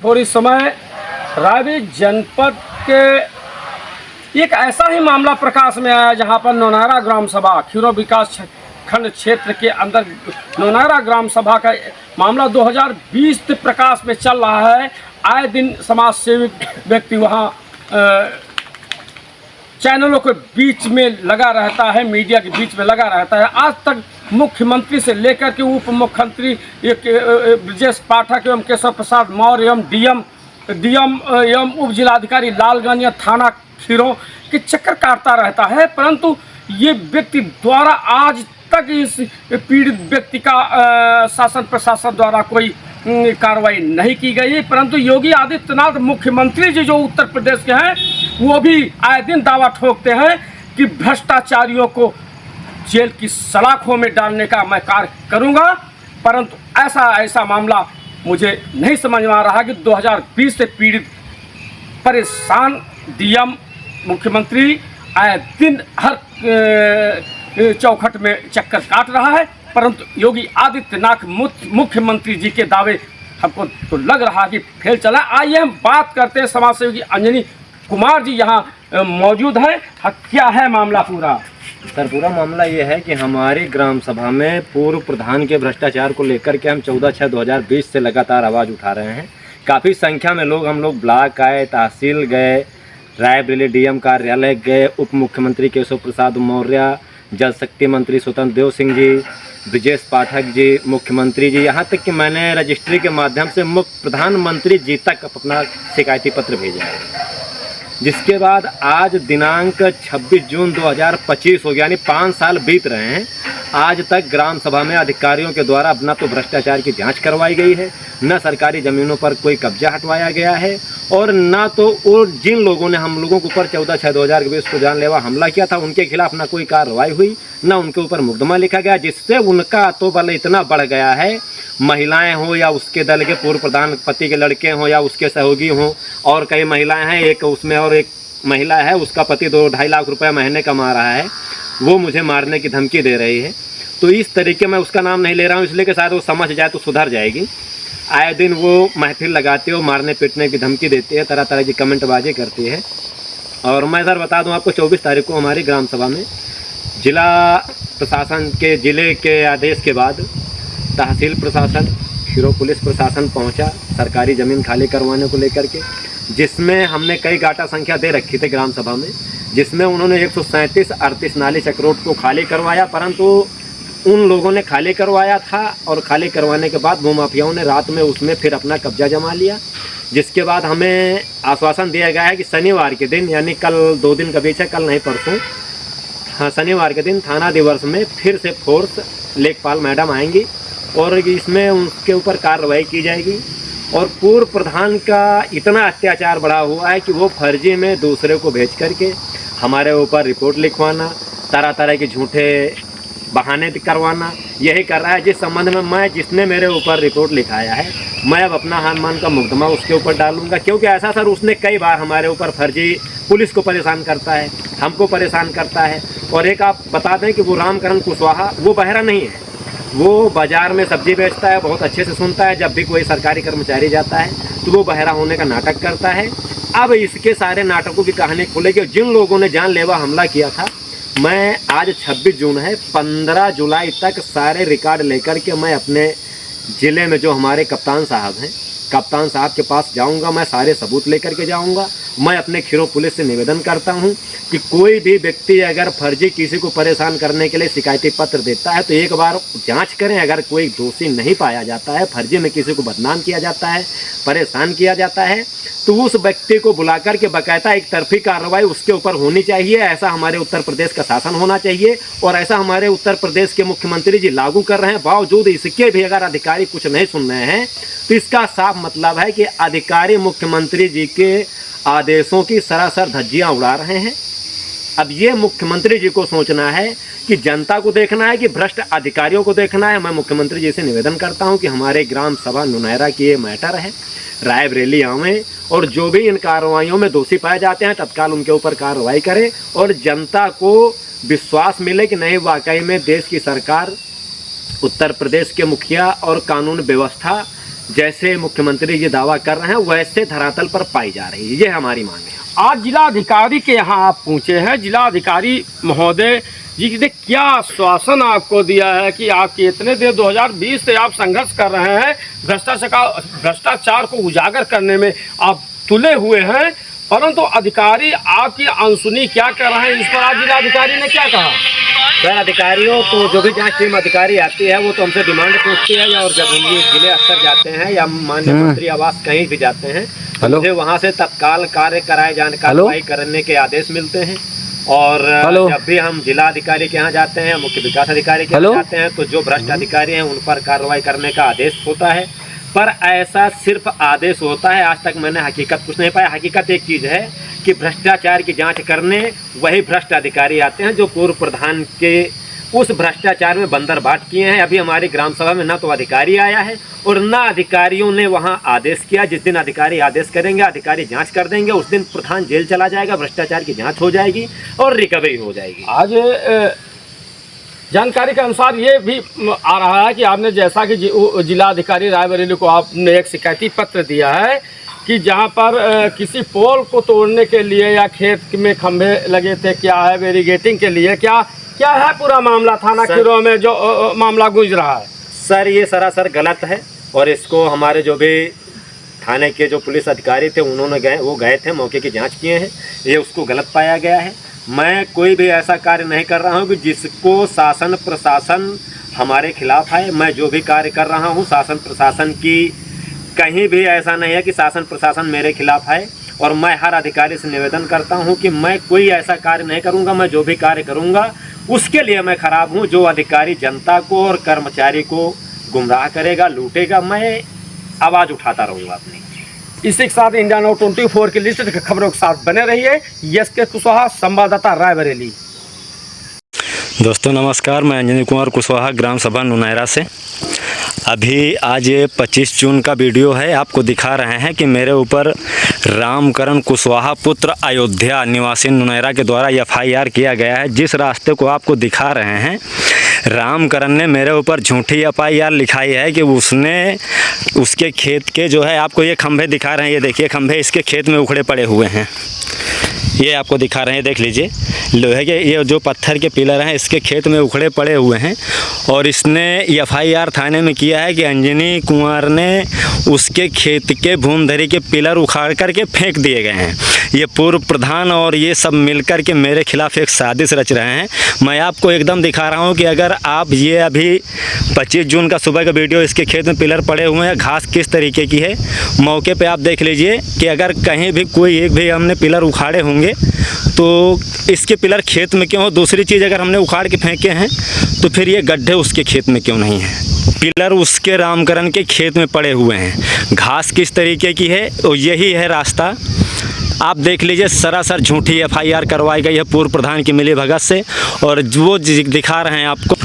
और इस समय रायबरेली जनपद के एक ऐसा ही मामला प्रकाश में आया जहां पर नौनारा ग्राम सभा खीरो विकास खंड क्षेत्र के अंदर नौनारा ग्राम सभा का मामला 2020 से प्रकाश में चल रहा है। आए दिन समाज सेवी व्यक्ति वहां चैनलों के बीच में लगा रहता है, मीडिया के बीच में लगा रहता है। आज तक मुख्यमंत्री से लेकर के उप मुख्यमंत्री ब्रजेश पाठक एवं केशव प्रसाद मौर्य एवं डीएम एवं उप जिलाधिकारी लालगंज या थाना खीरो के चक्कर काटता रहता है, परंतु ये व्यक्ति द्वारा आज तक इस पीड़ित व्यक्ति का शासन प्रशासन द्वारा कोई कार्रवाई नहीं की गई। परंतु योगी आदित्यनाथ मुख्यमंत्री जी जो उत्तर प्रदेश के हैं वो भी आए दिन दावा ठोकते हैं कि भ्रष्टाचारियों को जेल की सलाखों में डालने का मैं कार्य करूंगा, परंतु ऐसा मामला मुझे नहीं समझ में आ रहा कि 2020 से पीड़ित परेशान डीएम मुख्यमंत्री आए दिन हर चौखट में चक्कर काट रहा है, परंतु योगी आदित्यनाथ मुख्यमंत्री जी के दावे हमको तो लग रहा कि फेल चला। आइए हम बात करते हैं समाज सेवी अंजनी कुमार जी यहाँ मौजूद हैं। क्या है मामला पूरा? सर पूरा मामला ये है कि हमारी ग्राम सभा में पूर्व प्रधान के भ्रष्टाचार को लेकर के हम 14/6/2020 से लगातार आवाज़ उठा रहे हैं। काफ़ी संख्या में हम लोग ब्लॉक आए, तहसील गए, रायबरेली डीएम कार्यालय गए, उप मुख्यमंत्री केशव प्रसाद मौर्य, जल शक्ति मंत्री स्वतंत्र देव सिंह जी, ब्रजेश पाठक जी, मुख्यमंत्री जी, यहाँ तक कि मैंने रजिस्ट्री के माध्यम से प्रधानमंत्री जी तक अपना शिकायती पत्र भेजा है। जिसके बाद आज दिनांक 26 जून 2025 हो गया, यानी 5 साल बीत रहे हैं। आज तक ग्राम सभा में अधिकारियों के द्वारा न तो भ्रष्टाचार की जांच करवाई गई है, न सरकारी ज़मीनों पर कोई कब्जा हटवाया गया है, और न तो वो जिन लोगों ने हम लोगों के ऊपर 14/6/2020 को जानलेवा हमला किया था उनके खिलाफ ना कोई कार्रवाई हुई, न उनके ऊपर मुकदमा लिखा गया, जिससे उनका तो बल इतना बढ़ गया है। महिलाएं हो या उसके दल के पूर्व प्रधान पति के लड़के हों या उसके सहयोगी हों, और कई महिलाएं हैं, एक उसमें और एक महिला है उसका पति 2-2.5 लाख रुपए महीने कमा रहा है, वो मुझे मारने की धमकी दे रही है। तो इस तरीके मैं उसका नाम नहीं ले रहा हूँ इसलिए कि शायद वो समझ जाए तो सुधर जाएगी। आए दिन वो महफिल लगाते हो, मारने पीटने की धमकी देती है, तरह तरह की कमेंटबाजी करती है। और मैं सर बता दूं आपको 24 तारीख को हमारी ग्राम सभा में जिला प्रशासन के ज़िले के आदेश के बाद तहसील प्रशासन, खीरो पुलिस प्रशासन पहुंचा सरकारी ज़मीन खाली करवाने को लेकर के, जिसमें हमने कई गाटा संख्या दे रखी थी ग्राम सभा में, जिसमें उन्होंने 137-38 नाली चक्रोट को खाली करवाया, परंतु उन लोगों ने खाली करवाया था और खाली करवाने के बाद भूमाफियाओं ने रात में उसमें फिर अपना कब्जा जमा लिया। जिसके बाद हमें आश्वासन दिया गया है कि शनिवार के दिन, यानी कल 2 दिन का बीच है, कल नहीं परसों, हाँ शनिवार के दिन थाना दिवस में फिर से फोर्स लेखपाल मैडम आएंगी और इसमें उनके ऊपर कार्रवाई की जाएगी। और पूर्व प्रधान का इतना अत्याचार बढ़ा हुआ है कि वो फर्जी में दूसरे को भेज करके हमारे ऊपर रिपोर्ट लिखवाना, तरह तरह के झूठे बहाने करवाना, यही कर रहा है। जिस संबंध में मैं जिसने मेरे ऊपर रिपोर्ट लिखाया है मैं अब अपना हान का मुकदमा उसके ऊपर डालूंगा, क्योंकि ऐसा सर उसने कई बार हमारे ऊपर फर्जी पुलिस को परेशान करता है, हमको परेशान करता है। और एक आप बता दें कि वो रामकरण कुशवाहा वो बहरा नहीं है, वो बाज़ार में सब्जी बेचता है, बहुत अच्छे से सुनता है, जब भी कोई सरकारी कर्मचारी जाता है तो वो बहरा होने का नाटक करता है। अब इसके सारे नाटकों की कहानी खुलेगी। जिन लोगों ने जानलेवा हमला किया था, मैं आज 26 जून है, 15 जुलाई तक सारे रिकॉर्ड लेकर के मैं अपने ज़िले में जो हमारे कप्तान साहब हैं, कप्तान साहब के पास जाऊंगा, मैं सारे सबूत लेकर के जाऊंगा। मैं अपने खीरो पुलिस से निवेदन करता हूं कि कोई भी व्यक्ति अगर फर्जी किसी को परेशान करने के लिए शिकायती पत्र देता है तो एक बार जांच करें। अगर कोई दोषी नहीं पाया जाता है, फर्जी में किसी को बदनाम किया जाता है, परेशान किया जाता है, तो उस व्यक्ति को बुलाकर के बाकायदा एक तरफी कार्रवाई उसके ऊपर होनी चाहिए। ऐसा हमारे उत्तर प्रदेश का शासन होना चाहिए और ऐसा हमारे उत्तर प्रदेश के मुख्यमंत्री जी लागू कर रहे हैं। बावजूद इसके भी अगर अधिकारी कुछ नहीं सुन रहे हैं तो इसका साफ मतलब है कि अधिकारी मुख्यमंत्री जी के आदेशों की सरासर धज्जियां उड़ा रहे हैं। अब ये मुख्यमंत्री जी को सोचना है कि जनता को देखना है कि भ्रष्ट अधिकारियों को देखना है। मैं मुख्यमंत्री जी से निवेदन करता हूं कि हमारे ग्राम सभा नौनारा की ये मैटर है, रायबरेली आवें और जो भी इन कार्रवाइयों में दोषी पाए जाते हैं तत्काल उनके ऊपर कार्रवाई करें और जनता को विश्वास मिले कि नहीं वाकई में देश की सरकार, उत्तर प्रदेश के मुखिया और कानून व्यवस्था जैसे मुख्यमंत्री ये दावा कर रहे हैं वैसे धरातल पर पाई जा रही है, ये हमारी मांग है। आज जिलाधिकारी के यहाँ आप पहुँचे हैं, जिलाधिकारी महोदय जी ने क्या आश्वासन आपको दिया है कि आपके इतने देर 2020 से आप संघर्ष कर रहे हैं, भ्रष्टाचार को उजागर करने में आप तुले हुए हैं, परंतु अधिकारी आपकी अनसुनी क्या कर रहे हैं, इस पर आज जिलाधिकारी ने क्या कहा? सर, अधिकारियों को जो भी जांच टीम अधिकारी आती है वो तो हमसे डिमांड पूछती है, और जब हम जिले स्तर जाते हैं या माननीय मंत्री आवास कहीं भी जाते हैं तो मुझे वहाँ से तत्काल कार्य कराए जाने कार्रवाई करने के आदेश मिलते हैं। और जब भी हम जिला अधिकारी के यहाँ जाते हैं, मुख्य विकास अधिकारी के यहाँ जाते हैं, तो जो भ्रष्ट अधिकारी हैं उन पर कार्रवाई करने का आदेश होता है। पर ऐसा सिर्फ आदेश होता है, आज तक मैंने हकीकत कुछ नहीं पाया। हकीकत एक चीज़ है कि भ्रष्टाचार की जांच करने वही भ्रष्ट अधिकारी आते हैं जो पूर्व प्रधान के उस भ्रष्टाचार में बंदरबाट किए हैं। अभी हमारी ग्राम सभा में ना तो अधिकारी आया है और ना अधिकारियों ने वहां आदेश किया। जिस दिन अधिकारी आदेश करेंगे, अधिकारी जांच कर देंगे, उस दिन प्रधान जेल चला जाएगा, भ्रष्टाचार की जांच हो जाएगी और रिकवरी हो जाएगी। आज जानकारी के अनुसार ये भी आ रहा है कि आपने, जैसा कि जिलाधिकारी रायबरेली को आपने एक शिकायती पत्र दिया है कि जहां पर किसी पोल को तोड़ने के लिए या खेत में खंभे लगे थे, क्या है बैरिगेटिंग के लिए, क्या है पूरा मामला थाना खीरो में जो मामला गूंज रहा है? सर, ये सरासर गलत है और इसको हमारे जो भी थाने के जो पुलिस अधिकारी थे उन्होंने गए थे, मौके की जांच किए हैं, ये उसको गलत पाया गया है। मैं कोई भी ऐसा कार्य नहीं कर रहा हूँ कि जिसको शासन प्रशासन हमारे खिलाफ है। मैं जो भी कार्य कर रहा हूँ शासन प्रशासन की, कहीं भी ऐसा नहीं है कि शासन प्रशासन मेरे खिलाफ है। और मैं हर अधिकारी से निवेदन करता हूं कि मैं कोई ऐसा कार्य नहीं करूंगा, मैं जो भी कार्य करूंगा उसके लिए मैं खराब हूं। जो अधिकारी जनता को और कर्मचारी को गुमराह करेगा, लूटेगा, मैं आवाज़ उठाता रहूंगा अपनी। इसी के साथ इंडिया नाउ 24 की लिस्ट खबरों के साथ बने रहिए। एस.के. कुशवाहा, संवाददाता, रायबरेली। दोस्तों नमस्कार, मैं अंजनी कुमार कुशवाहा, ग्राम सभा नुनैरा से। अभी आज ये 25 जून का वीडियो है। आपको दिखा रहे हैं कि मेरे ऊपर रामकरण कुशवाहा पुत्र अयोध्या निवासी नुनैरा के द्वारा FIR किया गया है। जिस रास्ते को आपको दिखा रहे हैं, रामकरण ने मेरे ऊपर झूठी FIR लिखाई है कि उसने उसके खेत के जो है, आपको ये खंभे दिखा रहे हैं, ये देखिए खंभे इसके खेत में उखड़े पड़े हुए हैं। ये आपको दिखा रहे हैं, देख लीजिए, लोहे के ये जो पत्थर के पिलर हैं इसके खेत में उखड़े पड़े हुए हैं। और इसने FIR थाने में किया है कि अंजनी कुमार ने उसके खेत के भूमधरी के पिलर उखाड़ करके फेंक दिए गए हैं। ये पूर्व प्रधान और ये सब मिलकर के मेरे खिलाफ एक साजिश रच रहे हैं। मैं आपको एकदम दिखा रहा हूँ कि अगर आप ये अभी 25 जून का सुबह का वीडियो, इसके खेत में पिलर पड़े हुए हैं, घास किस तरीके की है, मौके पे आप देख लीजिए कि अगर कहीं भी कोई एक भी हमने पिलर उखाड़े होंगे तो इसके पिलर खेत में क्यों हो। दूसरी चीज़, अगर हमने उखाड़ के फेंके हैं तो फिर ये गड्ढे उसके खेत में क्यों नहीं हैं। पिलर उसके रामकरण के खेत में पड़े हुए हैं। घास किस तरीके की है, और यही है रास्ता। आप देख लीजिए, सरासर झूठी FIR करवाई गई है पूर्व प्रधान की मिलीभगत से। और वो दिखा रहे हैं आपको,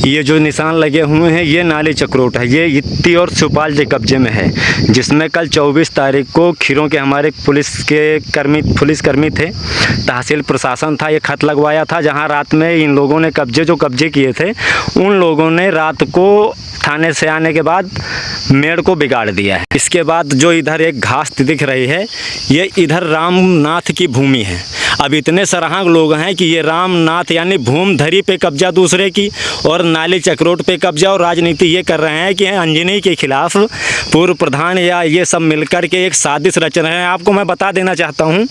ये जो निशान लगे हुए हैं, ये नाली चक्रोट है, ये इत्ती और सुपाल के कब्जे में है, जिसमें कल 24 तारीख को खीरों के हमारे पुलिसकर्मी थे, तहसील प्रशासन था, ये खत लगवाया था, जहां रात में इन लोगों ने कब्जे किए थे, उन लोगों ने रात को थाने से आने के बाद मेड़ को बिगाड़ दिया है। इसके बाद जो इधर एक घास दिख रही है, ये इधर रामनाथ की भूमि है। अब इतने सराहक लोग हैं कि ये रामनाथ यानी भूमधरी पे कब्जा दूसरे की और नाली चक्रोट पे कब्जा, और राजनीति ये कर रहे हैं कि अंजनी के खिलाफ पूर्व प्रधान या ये सब मिलकर के एक साजिश रच रहे हैं। आपको मैं बता देना चाहता हूँ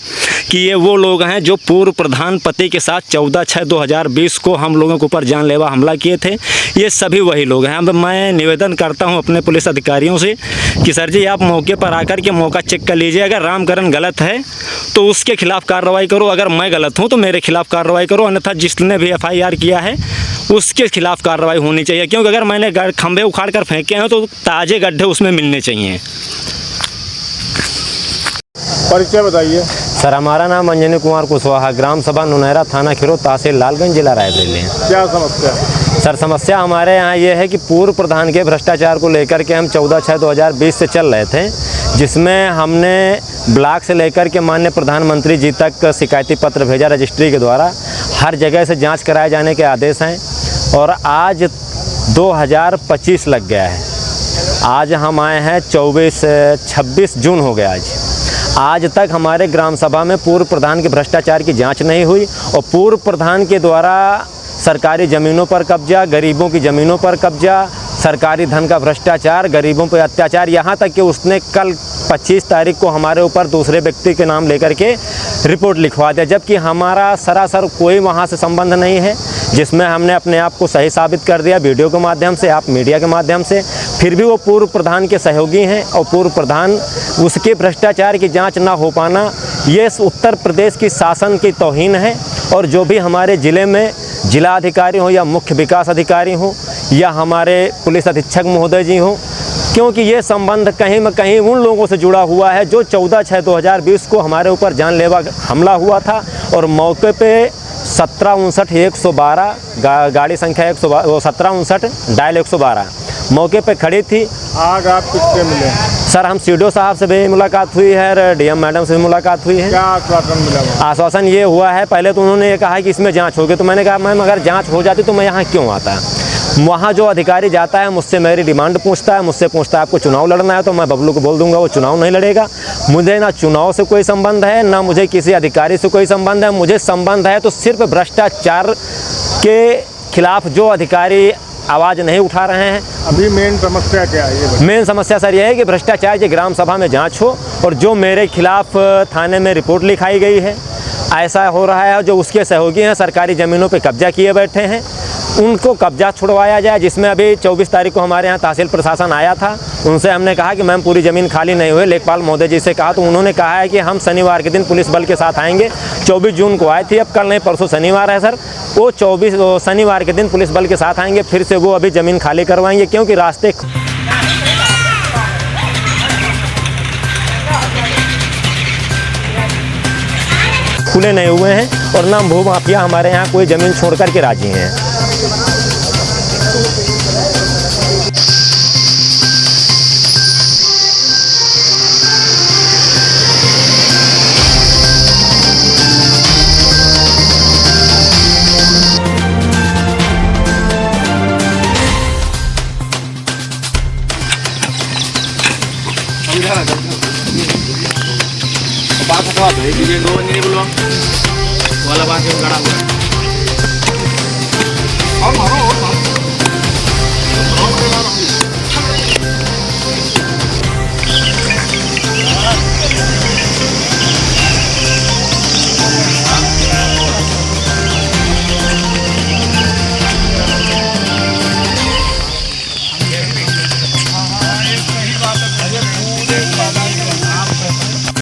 कि ये वो लोग हैं जो पूर्व प्रधान पति के साथ 14/6/2020 को हम लोगों के ऊपर जानलेवा हमला किए थे। ये सभी वही लोग हैं। अब मैं निवेदन करता हूँ अपने पुलिस अधिकारियों से कि सर जी, आप मौके पर आकर के मौका चेक कर लीजिए। अगर रामकरण गलत है तो उसके खिलाफ कार्रवाई करो, अगर मैं गलत हूँ तो मेरे खिलाफ कार्रवाई करो, अन्यथा जिसने भी FIR किया है उसके खिलाफ कार्रवाई होनी चाहिए। क्योंकि अगर मैंने खंभे उखाड़ कर फेंके हैं तो ताज़े गड्ढे उसमें मिलने चाहिए। परिचय बताइए। सर, हमारा नाम अंजनी कुमार कुशवाहा, ग्राम सभा नुनैरा, थाना खीरो, तहसील लालगंज, जिला रायबरेली है। क्या समस्या? सर, समस्या हमारे यहाँ ये है कि पूर्व प्रधान के भ्रष्टाचार को लेकर के हम 14/6/2020 से चल रहे थे, जिसमें हमने ब्लॉक से लेकर के माननीय प्रधानमंत्री जी तक शिकायती पत्र भेजा रजिस्ट्री के द्वारा। हर जगह से जांच कराए जाने के आदेश हैं और आज 2025 लग गया है आज हम आए हैं 26 जून हो गया आज तक हमारे ग्राम सभा में पूर्व प्रधान के भ्रष्टाचार की जांच नहीं हुई और पूर्व प्रधान के द्वारा सरकारी ज़मीनों पर कब्जा, गरीबों की ज़मीनों पर कब्जा, सरकारी धन का भ्रष्टाचार, गरीबों पर अत्याचार, यहाँ तक कि उसने कल 25 तारीख को हमारे ऊपर दूसरे व्यक्ति के नाम लेकर के रिपोर्ट लिखवा दिया, जबकि हमारा सरासर कोई वहाँ से संबंध नहीं है, जिसमें हमने अपने आप को सही साबित कर दिया वीडियो के माध्यम से, आप मीडिया के माध्यम से। फिर भी वो पूर्व प्रधान के सहयोगी हैं और पूर्व प्रधान उसके भ्रष्टाचार की जांच ना हो पाना ये उत्तर प्रदेश की शासन की तौहीन है। और जो भी हमारे ज़िले में जिला अधिकारी हो या मुख्य विकास अधिकारी हो या हमारे पुलिस अधीक्षक महोदय जी हों, क्योंकि ये संबंध कहीं न कहीं उन लोगों से जुड़ा हुआ है जो 14/6/2020 को हमारे ऊपर जानलेवा हमला हुआ था और मौके पे 1759-112 गाड़ी संख्या 1759 डायल 112 मौके पे खड़ी थी। आग आप किससे मिले? सर हम सीडीओ साहब से भी मुलाकात हुई है और डीएम मैडम से भी मुलाकात हुई है। क्या आश्वासन मिला? आश्वासन ये हुआ है, पहले तो उन्होंने ये कहा कि इसमें जांच होगी, तो मैंने कहा मैम अगर जांच हो जाती तो मैं यहाँ क्यों आता। वहाँ जो अधिकारी जाता है मुझसे मेरी डिमांड पूछता है, मुझसे पूछता है आपको चुनाव लड़ना है, तो मैं बबलू को बोल दूंगा वो चुनाव नहीं लड़ेगा। मुझे ना चुनाव से कोई संबंध है ना मुझे किसी अधिकारी से कोई संबंध है, मुझे संबंध है तो सिर्फ भ्रष्टाचार के खिलाफ जो अधिकारी आवाज़ नहीं उठा रहे हैं। अभी मेन समस्या क्या है? मेन समस्या सर यह है कि भ्रष्टाचार की ग्राम सभा में जांच हो और जो मेरे खिलाफ थाने में रिपोर्ट लिखाई गई है ऐसा हो रहा है, जो उसके सहयोगी हैं सरकारी ज़मीनों पे कब्जा किए बैठे हैं उनको कब्जा छुड़वाया जाए। जिसमें अभी 24 तारीख को हमारे यहाँ तहसील प्रशासन आया था, उनसे हमने कहा कि मैम पूरी ज़मीन खाली नहीं हुई, लेखपाल महोदय जी से कहा तो उन्होंने कहा है कि हम शनिवार के दिन पुलिस बल के साथ आएंगे। 24 जून को आए थे, अब कल नहीं परसों शनिवार है सर, वो 24 शनिवार के दिन पुलिस बल के साथ आएंगे, फिर से वो अभी ज़मीन खाली करवाएंगे क्योंकि रास्ते खुले नहीं हुए हैं और ना भू माफिया हमारे यहाँ कोई ज़मीन छोड़ कर के राजी हैं। वाला बात है गड़ा हुआ।